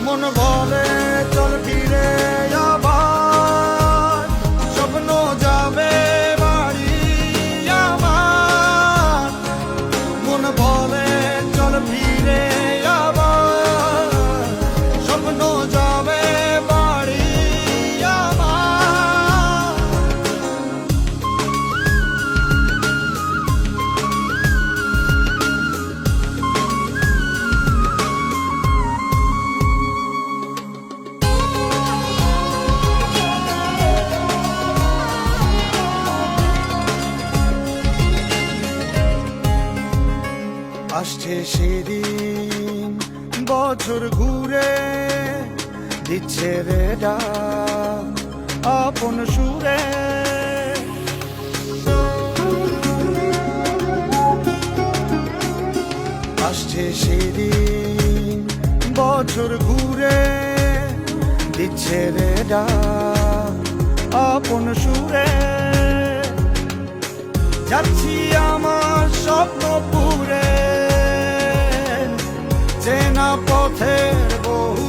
মন বলে চল ফিরে আবার, স্বপ্ন যাবে বাড়ি আমার। মন বলে চল ফিরে আবার, স্বপ্ন যাবে বাড়ি আমার। আসছে সেদিন বছর ঘুরে, দিচ্ছে রে ডাক আপন সুরে। আসছে সেদিন বছর ঘুরে, দিচ্ছে রে ডাক আপন সুরে। যাচ্ছি আমার স্বপ্ন পুরে, চেনা পথের বহু